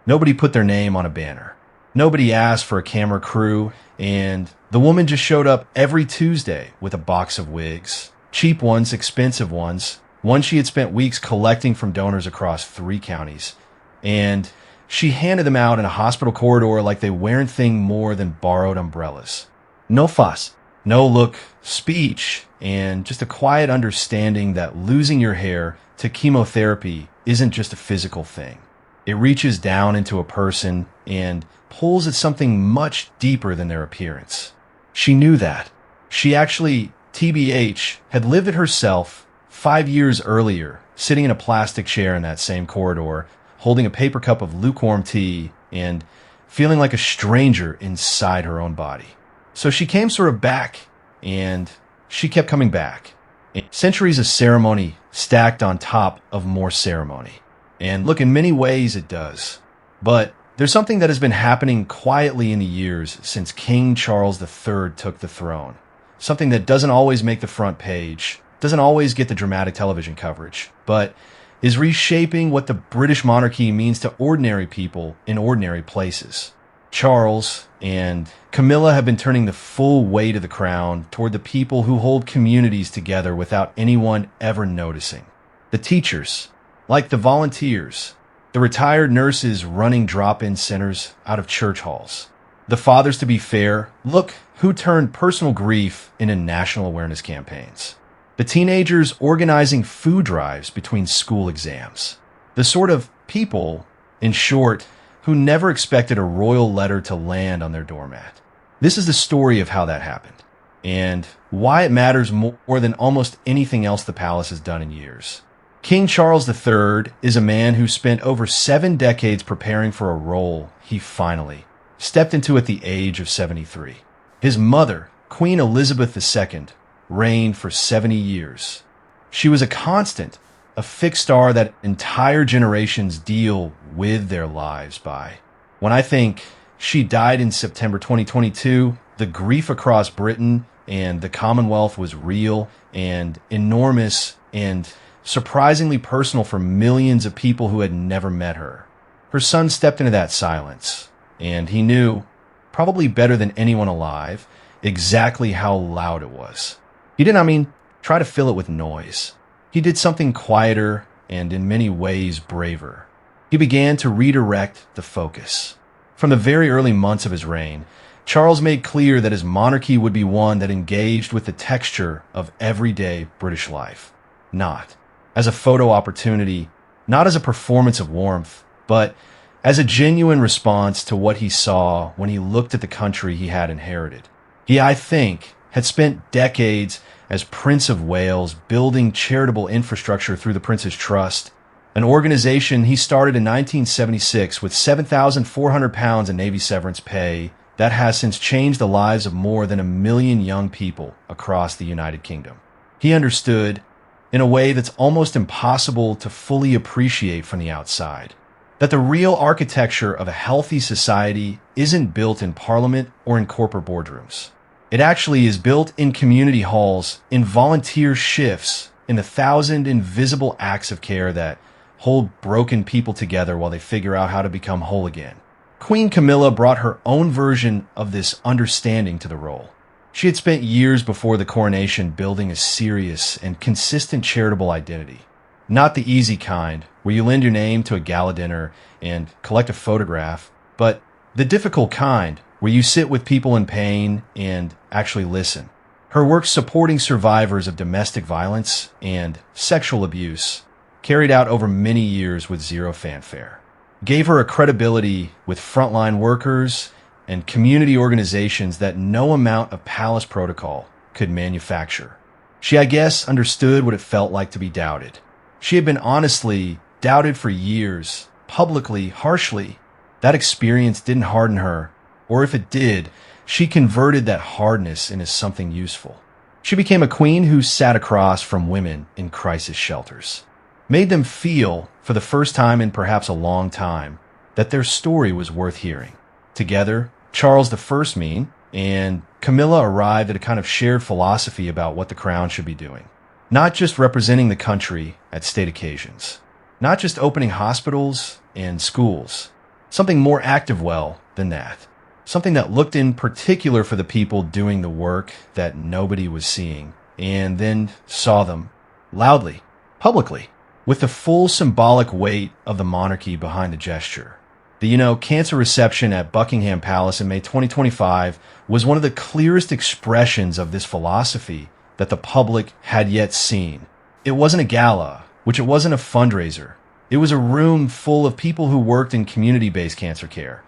Nobody put their name on a banner. Nobody asked for a camera crew, and the woman just showed up every Tuesday with a box of wigs. Cheap ones, expensive ones. One she had spent weeks collecting from donors across 3 counties. And she handed them out in a hospital corridor like they weren't thing more than borrowed umbrellas. No fuss, no look, speech, and just a quiet understanding that losing your hair to chemotherapy isn't just a physical thing. It reaches down into a person and pulls at something much deeper than their appearance. She knew that. She actually, TBH, had lived it herself 5 years earlier, sitting in a plastic chair in that same corridor, holding a paper cup of lukewarm tea and feeling like a stranger inside her own body. So she came sort of back, and she kept coming back. Centuries of ceremony stacked on top of more ceremony. And look, in many ways it does. But there's something that has been happening quietly in the years since King Charles III took the throne. Something that doesn't always make the front page, doesn't always get the dramatic television coverage, but is reshaping what the British monarchy means to ordinary people in ordinary places. Charles and Camilla have been turning the full weight of the crown toward the people who hold communities together without anyone ever noticing. The teachers, like the volunteers, the retired nurses running drop-in centers out of church halls. The fathers, to be fair, look who turned personal grief into national awareness campaigns. The teenagers organizing food drives between school exams. The sort of people, in short, who never expected a royal letter to land on their doormat. This is the story of how that happened, and why it matters more than almost anything else the palace has done in years. King Charles III is a man who spent over 7 decades preparing for a role he finally stepped into at the age of 73. His mother, Queen Elizabeth II, reigned for 70 years. She was a constant, a fixed star that entire generations deal with their lives by. When I think she died in September 2022, the grief across Britain and the Commonwealth was real and enormous and surprisingly personal for millions of people who had never met her. Her son stepped into that silence, and he knew, probably better than anyone alive, exactly how loud it was. He didn't, try to fill it with noise. He did something quieter and in many ways braver. He began to redirect the focus. From the very early months of his reign, Charles made clear that his monarchy would be one that engaged with the texture of everyday British life. Not as a photo opportunity, not as a performance of warmth, but as a genuine response to what he saw when he looked at the country he had inherited. He, I think, had spent decades as Prince of Wales building charitable infrastructure through the Prince's Trust, an organization he started in 1976 with £7,400 in Navy severance pay that has since changed the lives of more than 1 million young people across the United Kingdom. He understood, in a way that's almost impossible to fully appreciate from the outside, that the real architecture of a healthy society isn't built in Parliament or in corporate boardrooms. It actually is built in community halls, in volunteer shifts, in the 1,000 invisible acts of care that hold broken people together while they figure out how to become whole again. Queen Camilla brought her own version of this understanding to the role. She had spent years before the coronation building a serious and consistent charitable identity. Not the easy kind, where you lend your name to a gala dinner and collect a photograph, but the difficult kind, where you sit with people in pain and actually listen. Her work supporting survivors of domestic violence and sexual abuse, carried out over many years with zero fanfare, gave her a credibility with frontline workers and community organizations that no amount of palace protocol could manufacture. She, I guess, understood what it felt like to be doubted. She had been honestly doubted for years, publicly, harshly. That experience didn't harden her, or if it did, she converted that hardness into something useful. She became a queen who sat across from women in crisis shelters, made them feel, for the first time in perhaps a long time, that their story was worth hearing. Together, Charles I and Camilla arrived at a kind of shared philosophy about what the crown should be doing. Not just representing the country at state occasions, not just opening hospitals and schools, Something more active well than that. Something that looked in particular for the people doing the work that nobody was seeing, and then saw them loudly, publicly, with the full symbolic weight of the monarchy behind the gesture. The cancer reception at Buckingham Palace in May 2025 was one of the clearest expressions of this philosophy that the public had yet seen. It wasn't a gala, which it wasn't a fundraiser. It was a room full of people who worked in community-based cancer care.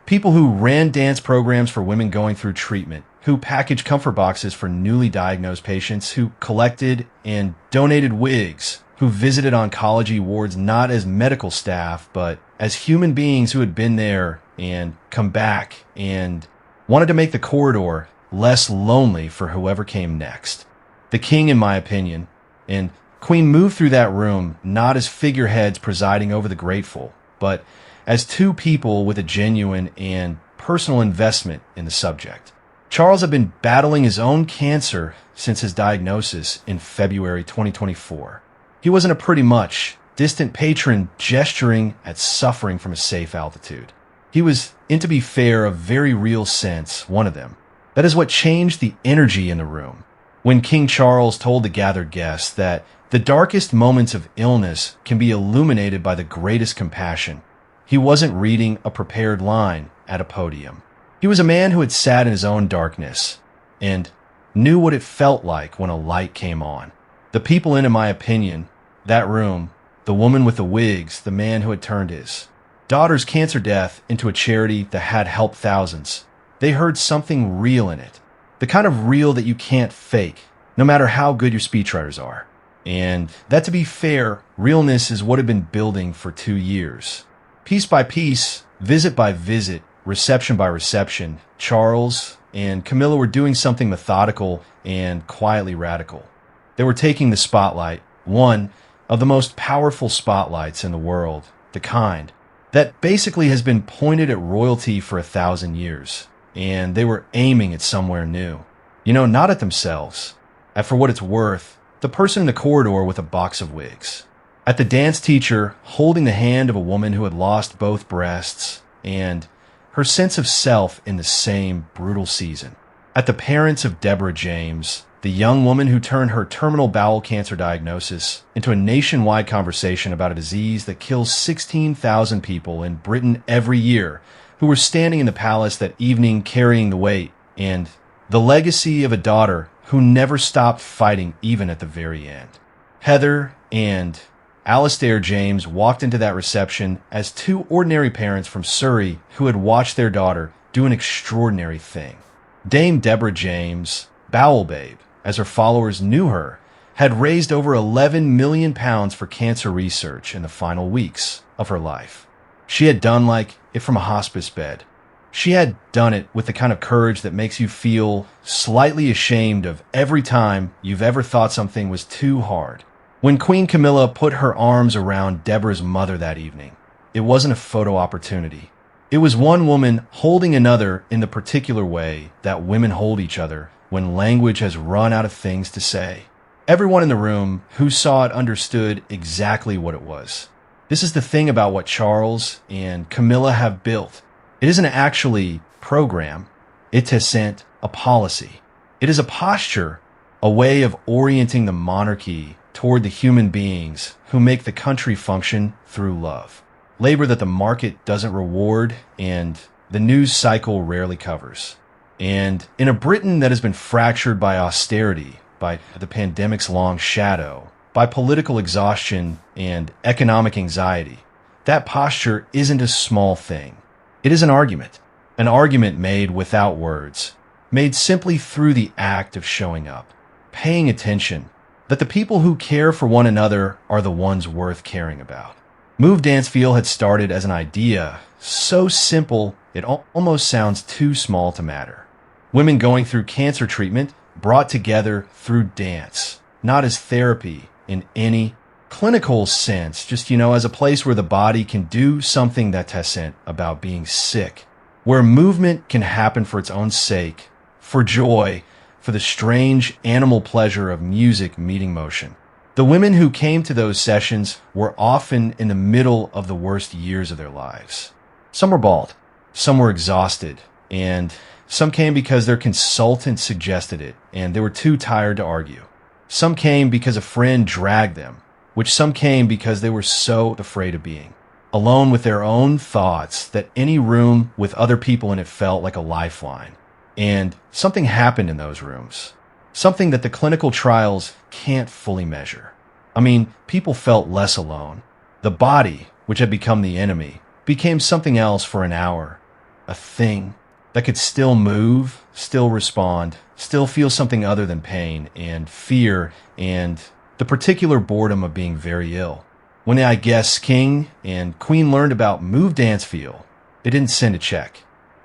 People who ran dance programs for women going through treatment, who packaged comfort boxes for newly diagnosed patients, who collected and donated wigs, who visited oncology wards not as medical staff, but as human beings who had been there and come back and wanted to make the corridor less lonely for whoever came next. The king, in my opinion, and Queen moved through that room not as figureheads presiding over the grateful, but as two people with a genuine and personal investment in the subject. Charles had been battling his own cancer since his diagnosis in February 2024. He wasn't a pretty much distant patron gesturing at suffering from a safe altitude. He was, in to be fair, a very real sense, one of them. That is what changed the energy in the room. When King Charles told the gathered guests that the darkest moments of illness can be illuminated by the greatest compassion, he wasn't reading a prepared line at a podium. He was a man who had sat in his own darkness and knew what it felt like when a light came on. The people in my opinion, that room, the woman with the wigs, the man who had turned his daughter's cancer death into a charity that had helped thousands, they heard something real in it. The kind of real that you can't fake, no matter how good your speechwriters are. And that, to be fair, realness is what had been building for 2 years. Piece by piece, visit by visit, reception by reception, Charles and Camilla were doing something methodical and quietly radical. They were taking the spotlight, one of the most powerful spotlights in the world, the kind that basically has been pointed at royalty for 1,000 years, and they were aiming at somewhere new. Not at themselves. At, for what it's worth, the person in the corridor with a box of wigs. At the dance teacher holding the hand of a woman who had lost both breasts and her sense of self in the same brutal season. At the parents of Deborah James, the young woman who turned her terminal bowel cancer diagnosis into a nationwide conversation about a disease that kills 16,000 people in Britain every year, who were standing in the palace that evening carrying the weight, and the legacy of a daughter who never stopped fighting even at the very end. Heather and Alistair James walked into that reception as two ordinary parents from Surrey who had watched their daughter do an extraordinary thing. Dame Deborah James, Bowel Babe, as her followers knew her, had raised over £11 million for cancer research in the final weeks of her life. She had done it from a hospice bed. She had done it with the kind of courage that makes you feel slightly ashamed of every time you've ever thought something was too hard. When Queen Camilla put her arms around Deborah's mother that evening, it wasn't a photo opportunity. It was one woman holding another in the particular way that women hold each other when language has run out of things to say. Everyone in the room who saw it understood exactly what it was. This is the thing about what Charles and Camilla have built. It isn't actually program. It isn't a policy. It is a posture, a way of orienting the monarchy toward the human beings who make the country function through love. Labor that the market doesn't reward and the news cycle rarely covers. And in a Britain that has been fractured by austerity, by the pandemic's long shadow, by political exhaustion and economic anxiety, that posture isn't a small thing. It is an argument made without words, made simply through the act of showing up, paying attention, that the people who care for one another are the ones worth caring about. Move Danceville had started as an idea so simple it almost sounds too small to matter. Women going through cancer treatment brought together through dance, not as therapy in any clinical sense, just, as a place where the body can do something that isn't about being sick, where movement can happen for its own sake, for joy, for the strange animal pleasure of music meeting motion. The women who came to those sessions were often in the middle of the worst years of their lives. Some were bald, some were exhausted, and some came because their consultant suggested it and they were too tired to argue. Some came because a friend dragged them, which some came because they were so afraid of being alone with their own thoughts that any room with other people in it felt like a lifeline. And something happened in those rooms, something that the clinical trials can't fully measure. I mean, people felt less alone. The body, which had become the enemy, became something else for an hour, a thing that could still move, still respond, still feel something other than pain and fear and the particular boredom of being very ill. When I guess King and Queen learned about Move Dancefield, they didn't send a check.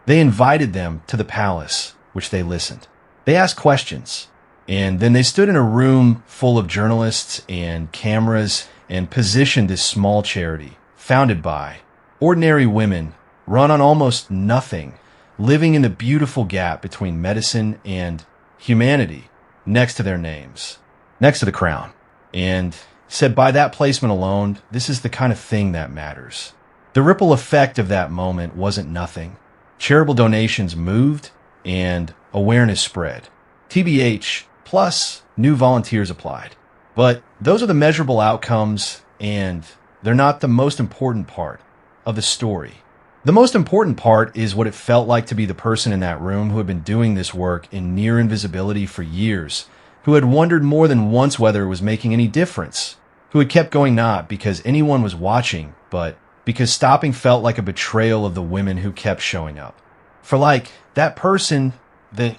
They invited them to the palace, which they listened. They asked questions, and then they stood in a room full of journalists and cameras and positioned this small charity, founded by ordinary women, run on almost nothing, living in the beautiful gap between medicine and humanity next to their names, next to the crown, and said by that placement alone, this is the kind of thing that matters. The ripple effect of that moment wasn't nothing. Charitable donations moved and awareness spread. TBH plus new volunteers applied. But those are the measurable outcomes, and they're not the most important part of the story. The most important part is what it felt like to be the person in that room who had been doing this work in near invisibility for years, who had wondered more than once whether it was making any difference, who had kept going not because anyone was watching, but because stopping felt like a betrayal of the women who kept showing up. For that person, the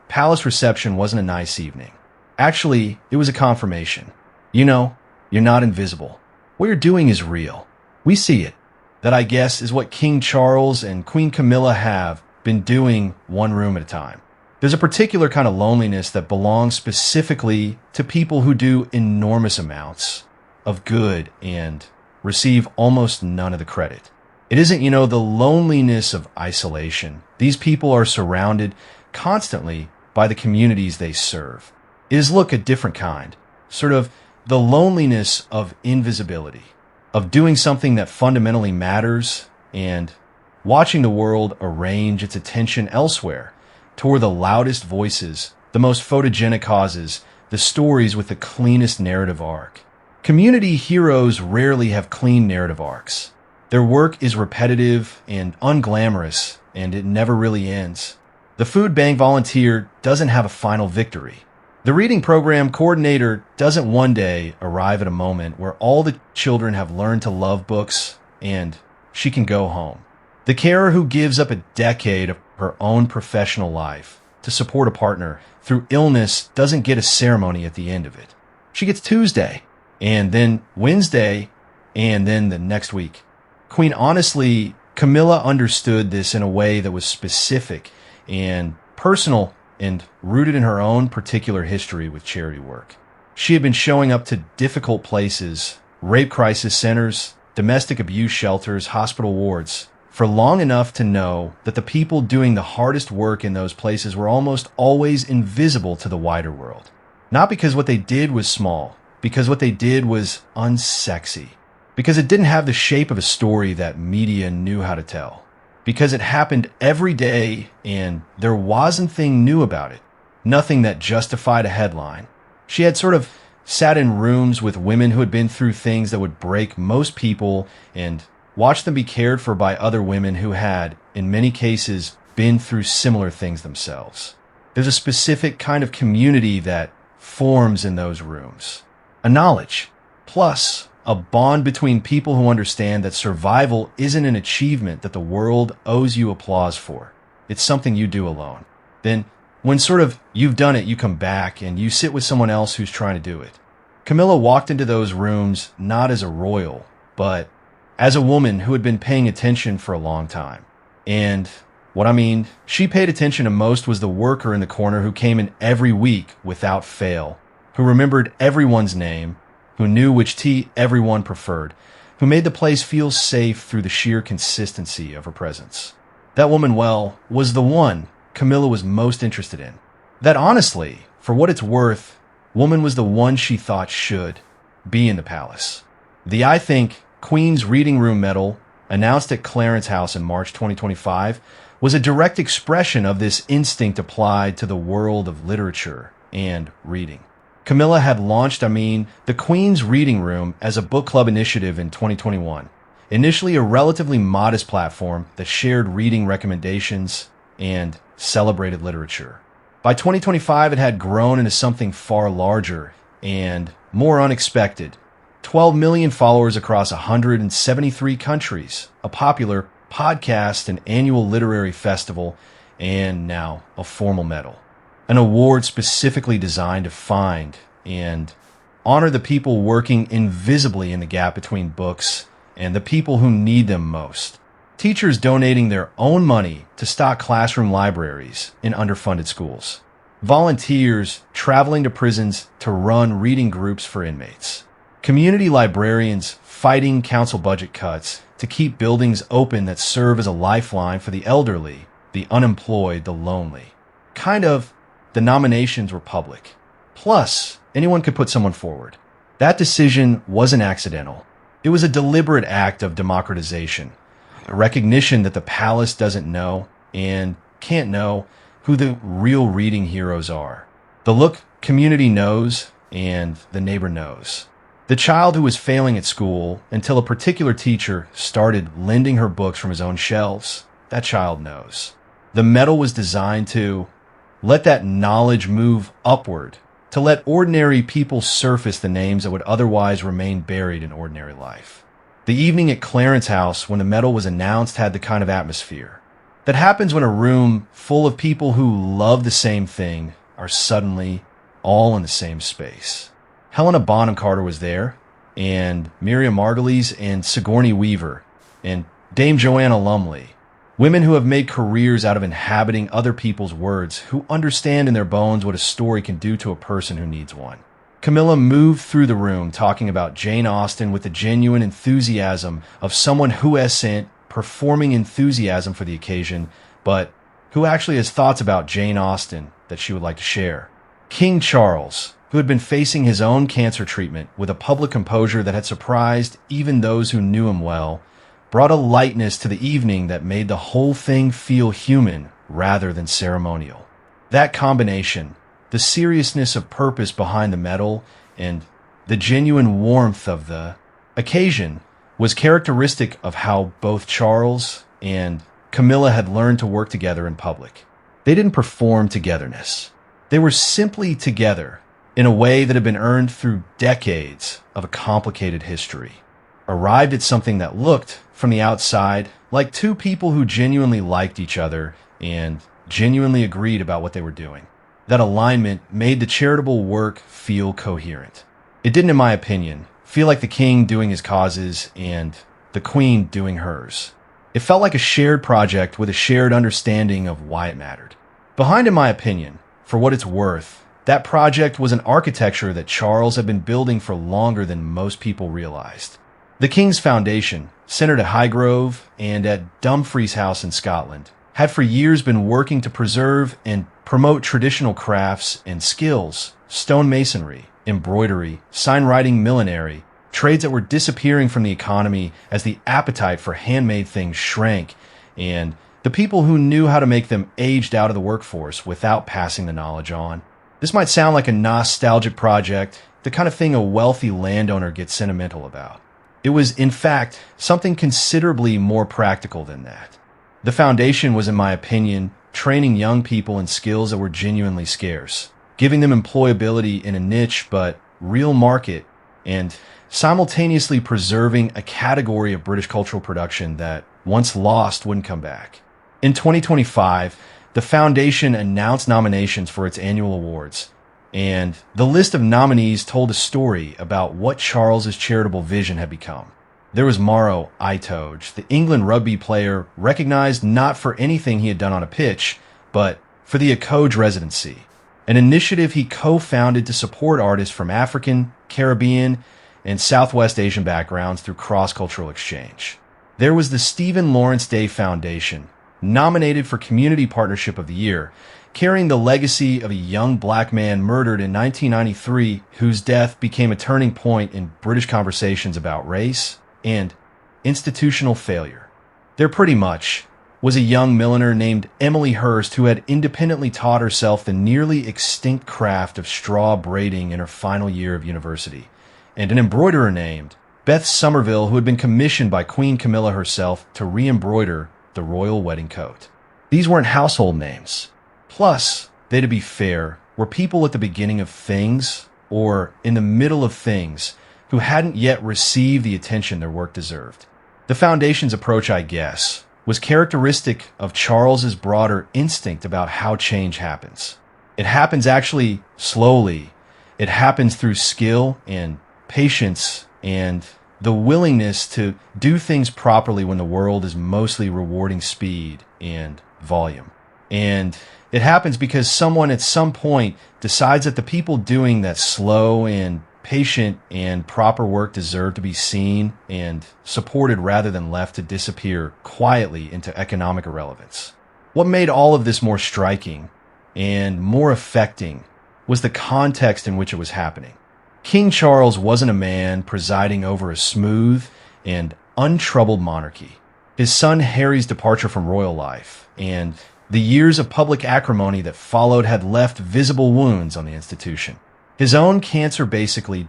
palace reception wasn't a nice evening. Actually, it was a confirmation. You know, you're not invisible. What you're doing is real. We see it. That, I guess, is what King Charles and Queen Camilla have been doing one room at a time. There's a particular kind of loneliness that belongs specifically to people who do enormous amounts of good and receive almost none of the credit. It isn't, the loneliness of isolation. These people are surrounded constantly by the communities they serve. It is, a different kind. Sort of the loneliness of invisibility, of doing something that fundamentally matters and watching the world arrange its attention elsewhere toward the loudest voices, the most photogenic causes, the stories with the cleanest narrative arc. Community heroes rarely have clean narrative arcs. Their work is repetitive and unglamorous, and it never really ends. The food bank volunteer doesn't have a final victory. The reading program coordinator doesn't one day arrive at a moment where all the children have learned to love books and she can go home. The carer who gives up a decade of her own professional life to support a partner through illness doesn't get a ceremony at the end of it. She gets Tuesday, and then Wednesday, and then the next week. Honestly, Camilla understood this in a way that was specific and personal and rooted in her own particular history with charity work. She had been showing up to difficult places, rape crisis centers, domestic abuse shelters, hospital wards, for long enough to know that the people doing the hardest work in those places were almost always invisible to the wider world. Not because what they did was small, because what they did was unsexy, because it didn't have the shape of a story that media knew how to tell, because it happened every day and there wasn't anything new about it, nothing that justified a headline. She had sort of sat in rooms with women who had been through things that would break most people and watched them be cared for by other women who had, in many cases, been through similar things themselves. There's a specific kind of community that forms in those rooms. A knowledge, plus a bond between people who understand that survival isn't an achievement that the world owes you applause for. It's something you do alone. Then, when you've done it, you come back and you sit with someone else who's trying to do it. Camilla walked into those rooms not as a royal, but as a woman who had been paying attention for a long time. And she paid attention to most was the worker in the corner who came in every week without fail, who remembered everyone's name, who knew which tea everyone preferred, who made the place feel safe through the sheer consistency of her presence. That woman, was the one Camilla was most interested in. That honestly, for what it's worth, woman was the one she thought should be in the palace. The, I think, Queen's Reading Room Medal, announced at Clarence House in March 2025, was a direct expression of this instinct applied to the world of literature and reading. Camilla had launched, the Queen's Reading Room as a book club initiative in 2021. Initially a relatively modest platform that shared reading recommendations and celebrated literature. By 2025, it had grown into something far larger and more unexpected. 12 million followers across 173 countries, a popular podcast, an annual literary festival, and now a formal medal. An award specifically designed to find and honor the people working invisibly in the gap between books and the people who need them most. Teachers donating their own money to stock classroom libraries in underfunded schools. Volunteers traveling to prisons to run reading groups for inmates. Community librarians fighting council budget cuts to keep buildings open that serve as a lifeline for the elderly, the unemployed, the lonely. The nominations were public. Plus, anyone could put someone forward. That decision wasn't accidental. It was a deliberate act of democratization, a recognition that the palace doesn't know and can't know who the real reading heroes are. The look community knows and the neighbor knows. The child who was failing at school until a particular teacher started lending her books from his own shelves, that child knows. The medal was designed to let that knowledge move upward, to let ordinary people surface the names that would otherwise remain buried in ordinary life. The evening at Clarence House when the medal was announced had the kind of atmosphere that happens when a room full of people who love the same thing are suddenly all in the same space. Helena Bonham Carter was there, and Miriam Margolyes and Sigourney Weaver, and Dame Joanna Lumley. Women who have made careers out of inhabiting other people's words, who understand in their bones what a story can do to a person who needs one. Camilla moved through the room talking about Jane Austen with the genuine enthusiasm of someone who has sent performing enthusiasm for the occasion, but who actually has thoughts about Jane Austen that she would like to share. King Charles, who had been facing his own cancer treatment with a public composure that had surprised even those who knew him well, brought a lightness to the evening that made the whole thing feel human rather than ceremonial. That combination, the seriousness of purpose behind the medal and the genuine warmth of the occasion, was characteristic of how both Charles and Camilla had learned to work together in public. They didn't perform togetherness. They were simply together in a way that had been earned through decades of a complicated history. Arrived at something that looked, from the outside, like two people who genuinely liked each other and genuinely agreed about what they were doing. That alignment made the charitable work feel coherent. It didn't, in my opinion, feel like the king doing his causes and the queen doing hers. It felt like a shared project with a shared understanding of why it mattered. Behind, in my opinion, for what it's worth, that project was an architecture that Charles had been building for longer than most people realized. The King's Foundation, centered at Highgrove and at Dumfries House in Scotland, had for years been working to preserve and promote traditional crafts and skills, stonemasonry, embroidery, sign-writing, millinery, trades that were disappearing from the economy as the appetite for handmade things shrank, and the people who knew how to make them aged out of the workforce without passing the knowledge on. This might sound like a nostalgic project, the kind of thing a wealthy landowner gets sentimental about. It was, in fact, something considerably more practical than that. The foundation was, in my opinion, training young people in skills that were genuinely scarce, giving them employability in a niche but real market, and simultaneously preserving a category of British cultural production that, once lost, wouldn't come back. In 2025, the foundation announced nominations for its annual awards, and the list of nominees told a story about what Charles's charitable vision had become. There was Maro Itoje, the England rugby player recognized not for anything he had done on a pitch, but for the Itoje residency, an initiative he co-founded to support artists from African, Caribbean, and Southwest Asian backgrounds through cross-cultural exchange. There was the Stephen Lawrence Day Foundation, nominated for Community Partnership of the Year, carrying the legacy of a young black man murdered in 1993 whose death became a turning point in British conversations about race and institutional failure. There pretty much was a young milliner named Emily Hurst who had independently taught herself the nearly extinct craft of straw braiding in her final year of university, and an embroiderer named Beth Somerville who had been commissioned by Queen Camilla herself to re-embroider the royal wedding coat. These weren't household names. Plus, they, to be fair, were people at the beginning of things, or in the middle of things, who hadn't yet received the attention their work deserved. The Foundation's approach, I guess, was characteristic of Charles's broader instinct about how change happens. It happens actually slowly. It happens through skill and patience and the willingness to do things properly when the world is mostly rewarding speed and volume. And it happens because someone at some point decides that the people doing that slow and patient and proper work deserve to be seen and supported rather than left to disappear quietly into economic irrelevance. What made all of this more striking and more affecting was the context in which it was happening. King Charles wasn't a man presiding over a smooth and untroubled monarchy. His son Harry's departure from royal life and the years of public acrimony that followed had left visible wounds on the institution. His own cancer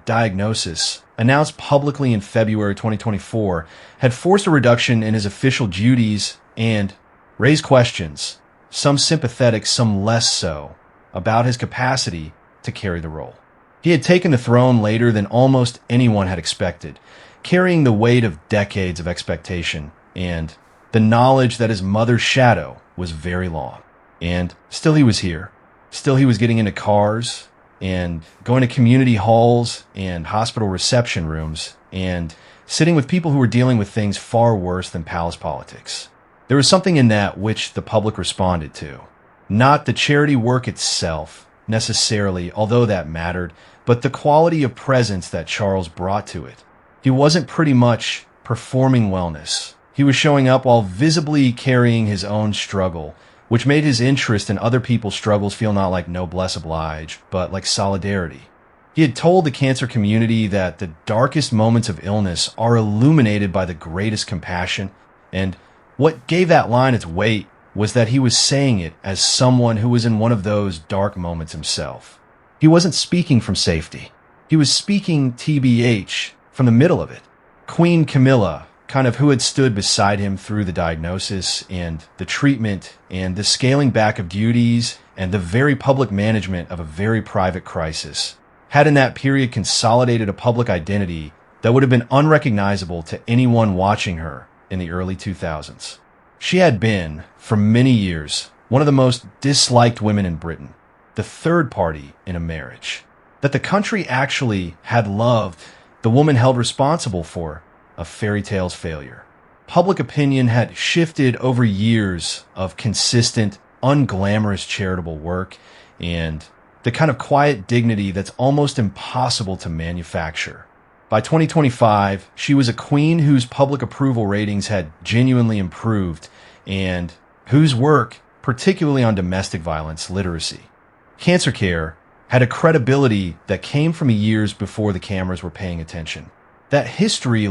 diagnosis, announced publicly in February 2024, had forced a reduction in his official duties and raised questions, some sympathetic, some less so, about his capacity to carry the role. He had taken the throne later than almost anyone had expected, carrying the weight of decades of expectation and the knowledge that his mother's shadow was very long. And still he was here. Still he was getting into cars and going to community halls and hospital reception rooms and sitting with people who were dealing with things far worse than palace politics. There was something in that which the public responded to. Not the charity work itself, necessarily, although that mattered, but the quality of presence that Charles brought to it. He wasn't pretty much performing wellness. He was showing up while visibly carrying his own struggle, which made his interest in other people's struggles feel not like noblesse oblige, but like solidarity. He had told the cancer community that the darkest moments of illness are illuminated by the greatest compassion, and what gave that line its weight was that he was saying it as someone who was in one of those dark moments himself. He wasn't speaking from safety. He was speaking TBH from the middle of it. Queen Camilla, kind of who had stood beside him through the diagnosis and the treatment and the scaling back of duties and the very public management of a very private crisis, had in that period consolidated a public identity that would have been unrecognizable to anyone watching her in the early 2000s. She had been, for many years, one of the most disliked women in Britain, the third party in a marriage. That the country actually had loved the woman held responsible for a fairy tale's failure. Public opinion had shifted over years of consistent, unglamorous charitable work and the kind of quiet dignity that's almost impossible to manufacture. By 2025, she was a queen whose public approval ratings had genuinely improved and whose work, particularly on domestic violence literacy, cancer care, had a credibility that came from years before the cameras were paying attention. That history,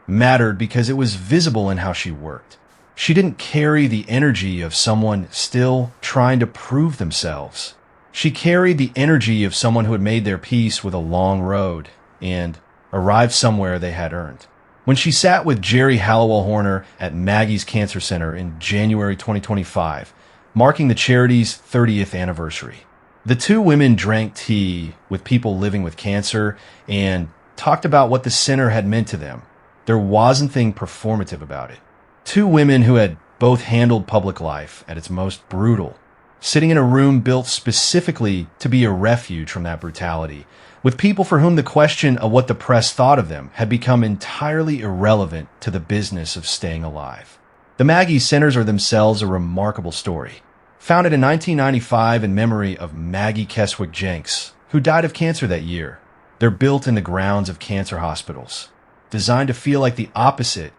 mattered because it was visible in how she worked. She didn't carry the energy of someone still trying to prove themselves. She carried the energy of someone who had made their peace with a long road and arrived somewhere they had earned. When she sat with Jerry Hallowell Horner at Maggie's Cancer Center in January 2025, marking the charity's 30th anniversary, the two women drank tea with people living with cancer and talked about what the center had meant to them. There wasn't anything performative about it. Two women who had both handled public life at its most brutal, sitting in a room built specifically to be a refuge from that brutality, with people for whom the question of what the press thought of them had become entirely irrelevant to the business of staying alive. The Maggie Centers are themselves a remarkable story. Founded in 1995 in memory of Maggie Keswick Jenks, who died of cancer that year. They're built in the grounds of cancer hospitals, designed to feel like the opposite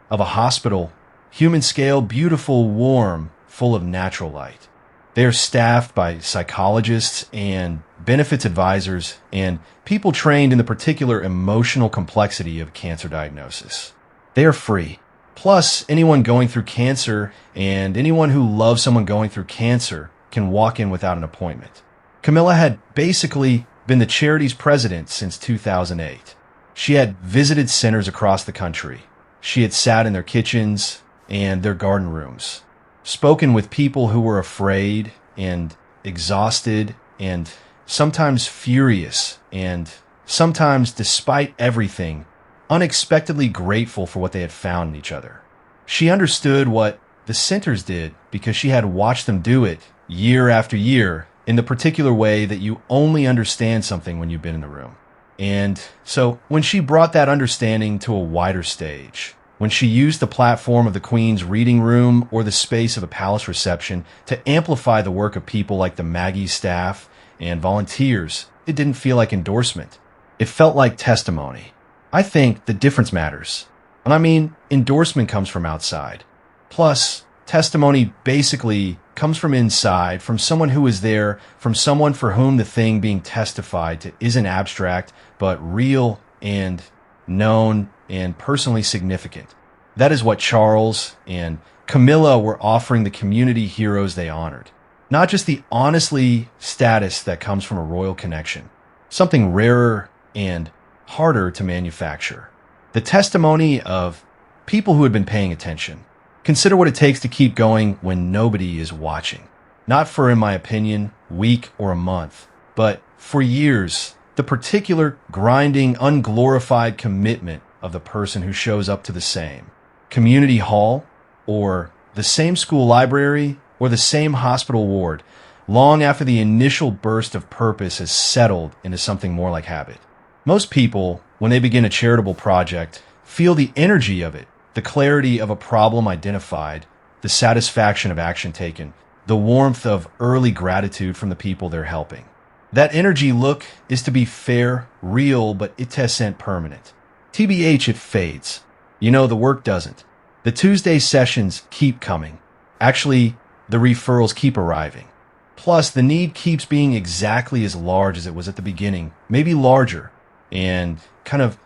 of a hospital, human scale, beautiful, warm, full of natural light. They are staffed by psychologists and benefits advisors and people trained in the particular emotional complexity of cancer diagnosis. They are free. Plus, anyone going through cancer and anyone who loves someone going through cancer can walk in without an appointment. Camilla had basically been the charity's president since 2008. She had visited centers across the country. She had sat in their kitchens and their garden rooms, spoken with people who were afraid and exhausted and sometimes furious and sometimes, despite everything, unexpectedly grateful for what they had found in each other. She understood what the centers did because she had watched them do it year after year in the particular way that you only understand something when you've been in the room. And so when she brought that understanding to a wider stage, when she used the platform of the Queen's reading room or the space of a palace reception to amplify the work of people like the Maggie staff and volunteers, it didn't feel like endorsement. It felt like testimony. I think the difference matters. And I mean, endorsement comes from outside. Plus, testimony basically comes from inside, from someone who is there, from someone for whom the thing being testified to isn't abstract, but real and known and personally significant. That is what Charles and Camilla were offering the community heroes they honored. Not just the honestly status that comes from a royal connection, something rarer and harder to manufacture. The testimony of people who had been paying attention. Consider what it takes to keep going when nobody is watching. Not for, in my opinion, a week or a month, but for years, the particular grinding, unglorified commitment of the person who shows up to the same community hall or the same school library or the same hospital ward, long after the initial burst of purpose has settled into something more like habit. Most people, when they begin a charitable project, feel the energy of it, the clarity of a problem identified, the satisfaction of action taken, the warmth of early gratitude from the people they're helping. That energy look is, to be fair, real, but it isn't permanent. TBH, it fades. You know, the work doesn't. The Tuesday sessions keep coming. Actually, the referrals keep arriving. Plus, the need keeps being exactly as large as it was at the beginning, maybe larger. And kind of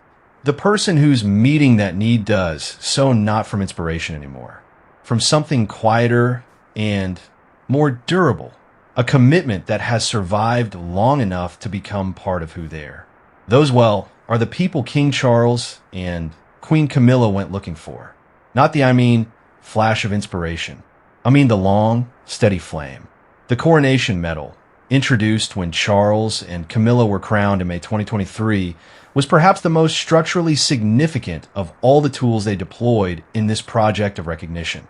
the person who's meeting that need does so not from inspiration anymore, from something quieter and more durable, a commitment that has survived long enough to become part of who they are. Those, well, are the people King Charles and Queen Camilla went looking for. Not the flash of inspiration. I mean the long, steady flame. The Coronation Medal, introduced when Charles and Camilla were crowned in May 2023, was perhaps the most structurally significant of all the tools they deployed in this project of recognition.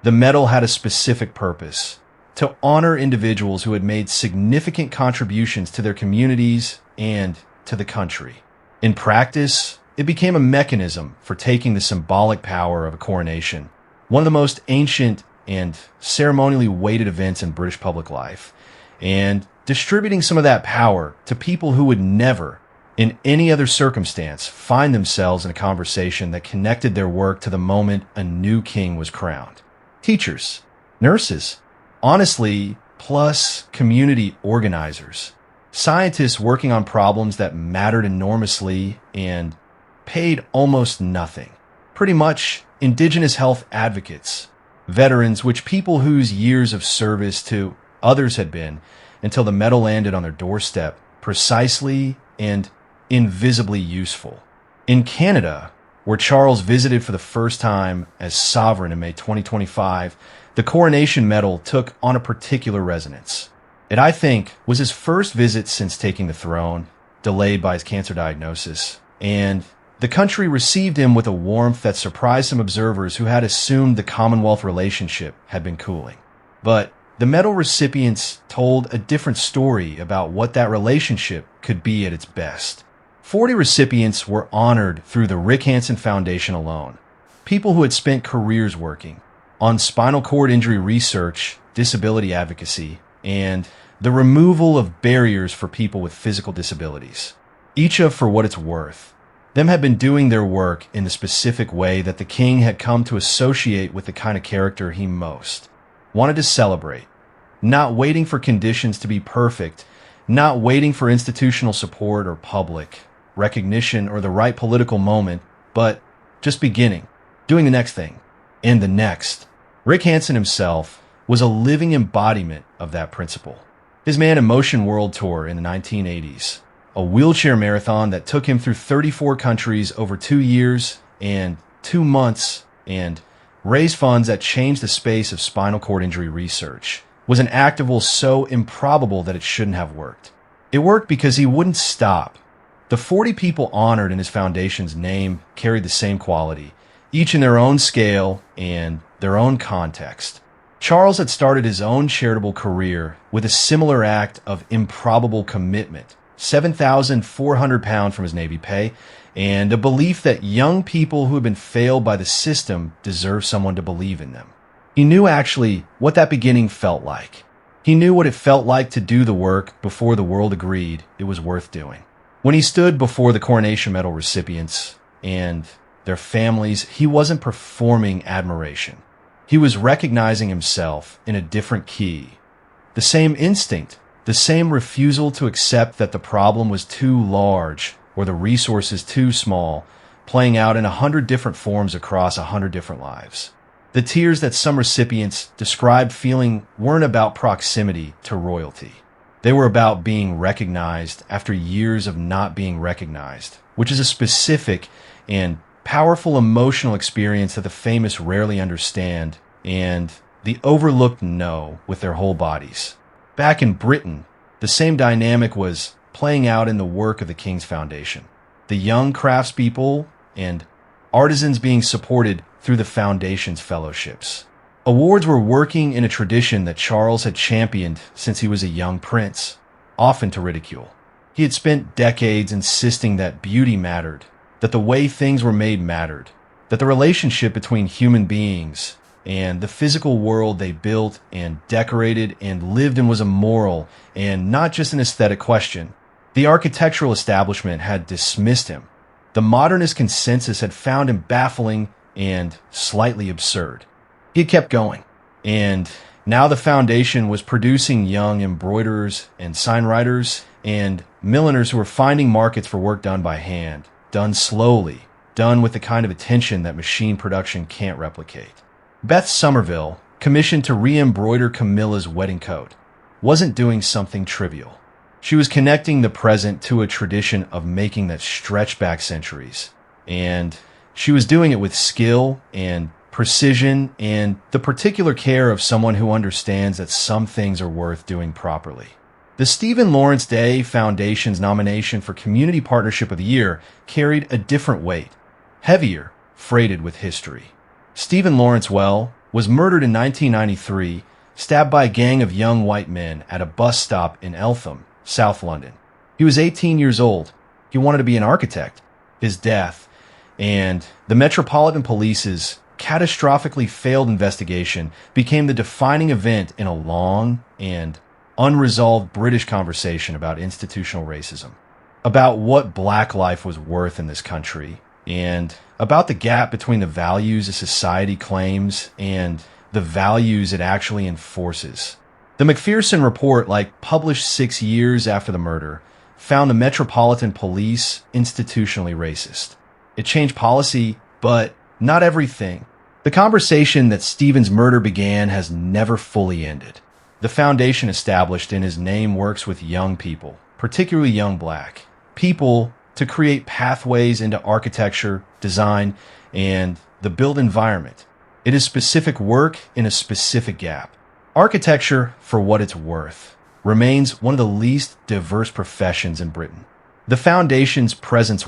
The medal had a specific purpose: to honor individuals who had made significant contributions to their communities and to the country. In practice, it became a mechanism for taking the symbolic power of a coronation, one of the most ancient and ceremonially weighted events in British public life, and distributing some of that power to people who would never, in any other circumstance, find themselves in a conversation that connected their work to the moment a new king was crowned. Teachers, nurses, honestly, plus community organizers, scientists working on problems that mattered enormously and paid almost nothing. Pretty much indigenous health advocates, veterans, which people whose years of service to others had been until the medal landed on their doorstep, precisely and invisibly useful. In Canada, where Charles visited for the first time as sovereign in May 2025, the Coronation Medal took on a particular resonance. It, I think, was his first visit since taking the throne, delayed by his cancer diagnosis, and the country received him with a warmth that surprised some observers who had assumed the Commonwealth relationship had been cooling. But the medal recipients told a different story about what that relationship could be at its best. 40 recipients were honored through the Rick Hansen Foundation alone, people who had spent careers working on spinal cord injury research, disability advocacy, and the removal of barriers for people with physical disabilities. Each of, for what it's worth, them had been doing their work in the specific way that the king had come to associate with the kind of character he most wanted to celebrate, not waiting for conditions to be perfect, not waiting for institutional support or public recognition or the right political moment, but just beginning, doing the next thing, and the next. Rick Hansen himself was a living embodiment of that principle. His Man in Motion World Tour in the 1980s, a wheelchair marathon that took him through 34 countries over 2 years and 2 months and raised funds that changed the space of spinal cord injury research, was an act of will so improbable that it shouldn't have worked. It worked because he wouldn't stop. The 40 people honored in his foundation's name carried the same quality, each in their own scale and their own context. Charles had started his own charitable career with a similar act of improbable commitment, 7,400 pounds from his Navy pay, and a belief that young people who have been failed by the system deserve someone to believe in them. He knew actually what that beginning felt like. He knew what it felt like to do the work before the world agreed it was worth doing. When he stood before the Coronation Medal recipients and their families, he wasn't performing admiration. He was recognizing himself in a different key. The same instinct, the same refusal to accept that the problem was too large or the resources too small, playing out in 100 different forms across 100 different lives. The tears that some recipients described feeling weren't about proximity to royalty. They were about being recognized after years of not being recognized, which is a specific and powerful emotional experience that the famous rarely understand and the overlooked know with their whole bodies. Back in Britain, the same dynamic was playing out in the work of the King's Foundation. The young craftspeople and artisans being supported through the Foundation's fellowships. Awards were working in a tradition that Charles had championed since he was a young prince, often to ridicule. He had spent decades insisting that beauty mattered, that the way things were made mattered, that the relationship between human beings and the physical world they built and decorated and lived in was a moral and not just an aesthetic question. The architectural establishment had dismissed him. The modernist consensus had found him baffling and slightly absurd. He had kept going, and now the Foundation was producing young embroiderers and signwriters and milliners who were finding markets for work done by hand, done slowly, done with the kind of attention that machine production can't replicate. Beth Somerville, commissioned to re-embroider Camilla's wedding coat, wasn't doing something trivial. She was connecting the present to a tradition of making that stretched back centuries, and she was doing it with skill and precision and the particular care of someone who understands that some things are worth doing properly. The Stephen Lawrence Day Foundation's nomination for Community Partnership of the Year carried a different weight, heavier, freighted with history. Stephen Lawrence Well was murdered in 1993, stabbed by a gang of young white men at a bus stop in Eltham, South London. He was 18 years old. He wanted to be an architect. His death and the Metropolitan Police's catastrophically failed investigation became the defining event in a long and unresolved British conversation about institutional racism, about what black life was worth in this country, and about the gap between the values a society claims and the values it actually enforces. The McPherson report, published 6 years after the murder, found the Metropolitan Police institutionally racist. It changed policy, but not everything. The conversation that Stephen's murder began has never fully ended. The Foundation established in his name works with young people, particularly young black people, to create pathways into architecture, design, and the built environment. It is specific work in a specific gap. Architecture, for what it's worth, remains one of the least diverse professions in Britain. The Foundation's presence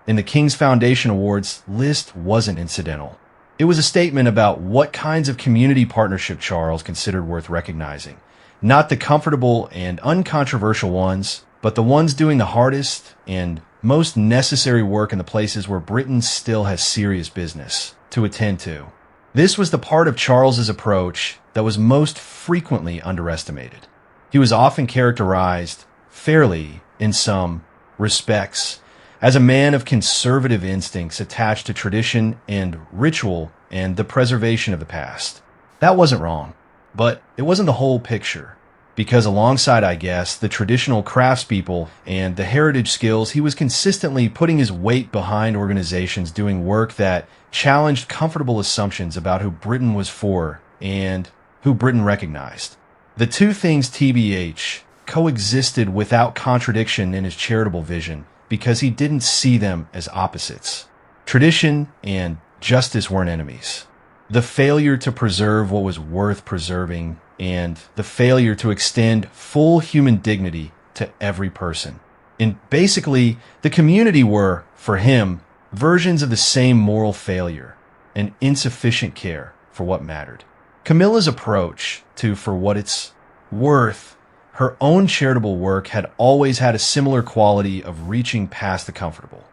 in the King's Foundation Awards list wasn't incidental. It was a statement about what kinds of community partnership Charles considered worth recognizing. Not the comfortable and uncontroversial ones, but the ones doing the hardest and most necessary work in the places where Britain still has serious business to attend to. This was the part of Charles's approach that was most frequently underestimated. He was often characterized, fairly in some respects, as a man of conservative instincts attached to tradition and ritual and the preservation of the past. That wasn't wrong, but it wasn't the whole picture. because alongside, I guess, the traditional craftspeople and the heritage skills, he was consistently putting his weight behind organizations doing work that challenged comfortable assumptions about who Britain was for and who Britain recognized. The two things, TBH, coexisted without contradiction in his charitable vision because he didn't see them as opposites. Tradition and justice weren't enemies. The failure to preserve what was worth preserving and the failure to extend full human dignity to every person. And basically, the community were, for him, versions of the same moral failure and insufficient care for what mattered. Camilla's approach to For What It's Worth, her own charitable work, had always had a similar quality of reaching past the comfortable.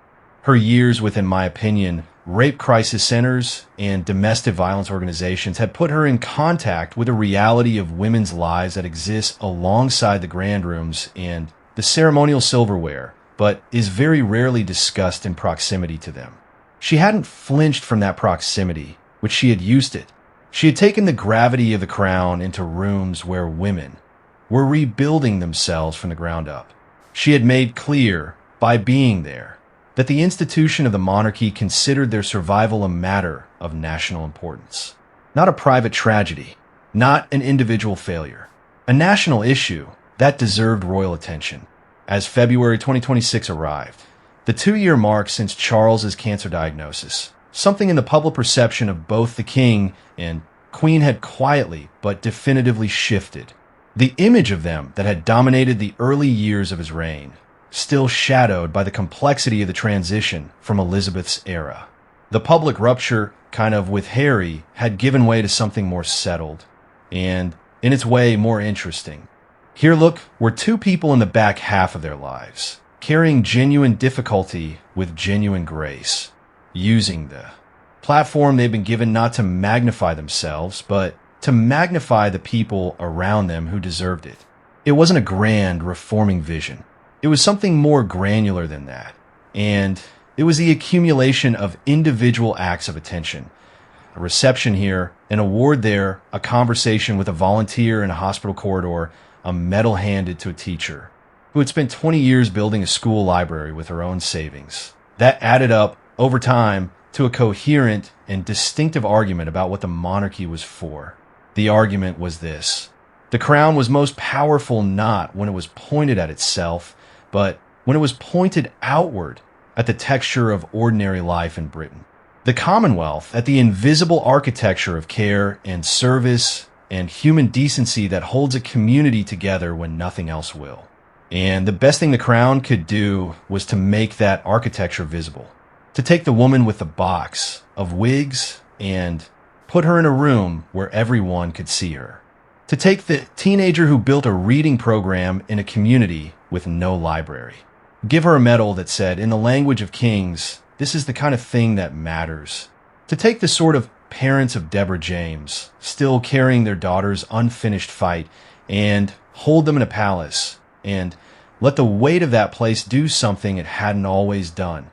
Her years with, in my opinion, rape crisis centers and domestic violence organizations had put her in contact with a reality of women's lives that exists alongside the grand rooms and the ceremonial silverware, but is very rarely discussed in proximity to them. She hadn't flinched from that proximity, which she had used it. She had taken the gravity of the crown into rooms where women were rebuilding themselves from the ground up. She had made clear, by being there, that the institution of the monarchy considered their survival a matter of national importance. Not a private tragedy, not an individual failure. A national issue that deserved royal attention. As February 2026 arrived, the 2-year mark since Charles's cancer diagnosis, something in the public perception of both the king and queen had quietly but definitively shifted. The image of them that had dominated the early years of his reign, still shadowed by the complexity of the transition from Elizabeth's era. The public rupture, kind of with Harry, had given way to something more settled, and, in its way, more interesting. Here, look, were two people in the back half of their lives, carrying genuine difficulty with genuine grace, using the platform they've been given not to magnify themselves, but to magnify the people around them who deserved it. It wasn't a grand, reforming vision. It was something more granular than that, and it was the accumulation of individual acts of attention. A reception here, an award there, a conversation with a volunteer in a hospital corridor, a medal handed to a teacher who had spent 20 years building a school library with her own savings. That added up, over time, to a coherent and distinctive argument about what the monarchy was for. The argument was this: the crown was most powerful not when it was pointed at itself, but when it was pointed outward at the texture of ordinary life in Britain. The Commonwealth at the invisible architecture of care and service and human decency that holds a community together when nothing else will. And the best thing the crown could do was to make that architecture visible. To take the woman with the box of wigs and put her in a room where everyone could see her. To take the teenager who built a reading program in a community with no library. Give her a medal that said, in the language of kings, this is the kind of thing that matters. To take the sort of parents of Deborah James, still carrying their daughter's unfinished fight, and hold them in a palace, and let the weight of that place do something it hadn't always done.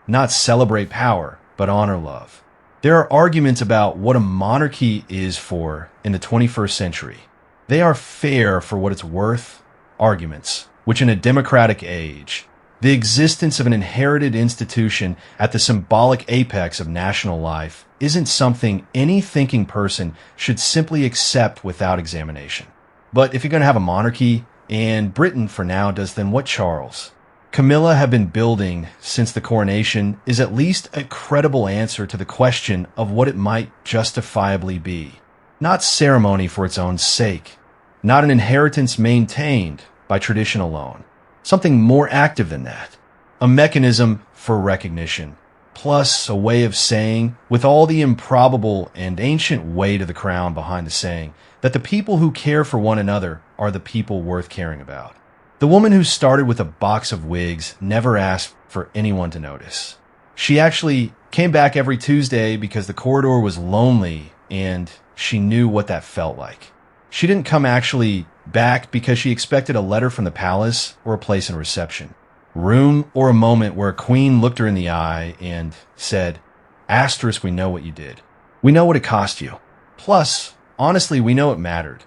Not celebrate power, but honor love. There are arguments about what a monarchy is for in the 21st century. They are fair for what it's worth arguments, which in a democratic age, the existence of an inherited institution at the symbolic apex of national life isn't something any thinking person should simply accept without examination. But if you're going to have a monarchy, and Britain for now does, then what Charles? Camilla had been building since the coronation is at least a credible answer to the question of what it might justifiably be. Not ceremony for its own sake. Not an inheritance maintained by tradition alone. Something more active than that. A mechanism for recognition. Plus a way of saying, with all the improbable and ancient weight of the crown behind the saying, that the people who care for one another are the people worth caring about. The woman who started with a box of wigs never asked for anyone to notice. She actually came back every Tuesday because the corridor was lonely and she knew what that felt like. She didn't come actually back because she expected a letter from the palace or a place in reception. Room or a moment where a queen looked her in the eye and said, "Asterisk, we know what you did. We know what it cost you. Plus, honestly, we know it mattered.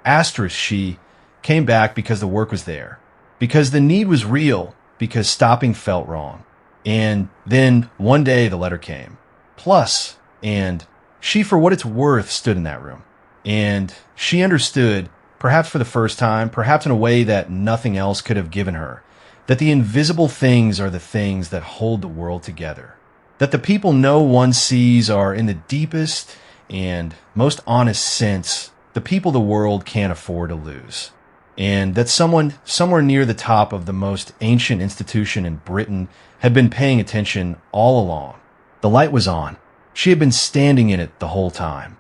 Asterisk, she came back because the work was there, because the need was real, because stopping felt wrong. And then one day the letter came. Plus, and she, for what it's worth, stood in that room. And she understood, perhaps for the first time, perhaps in a way that nothing else could have given her, that the invisible things are the things that hold the world together. That the people no one sees are, in the deepest and most honest sense, the people the world can't afford to lose. And that someone somewhere near the top of the most ancient institution in Britain had been paying attention all along. The light was on. She had been standing in it the whole time.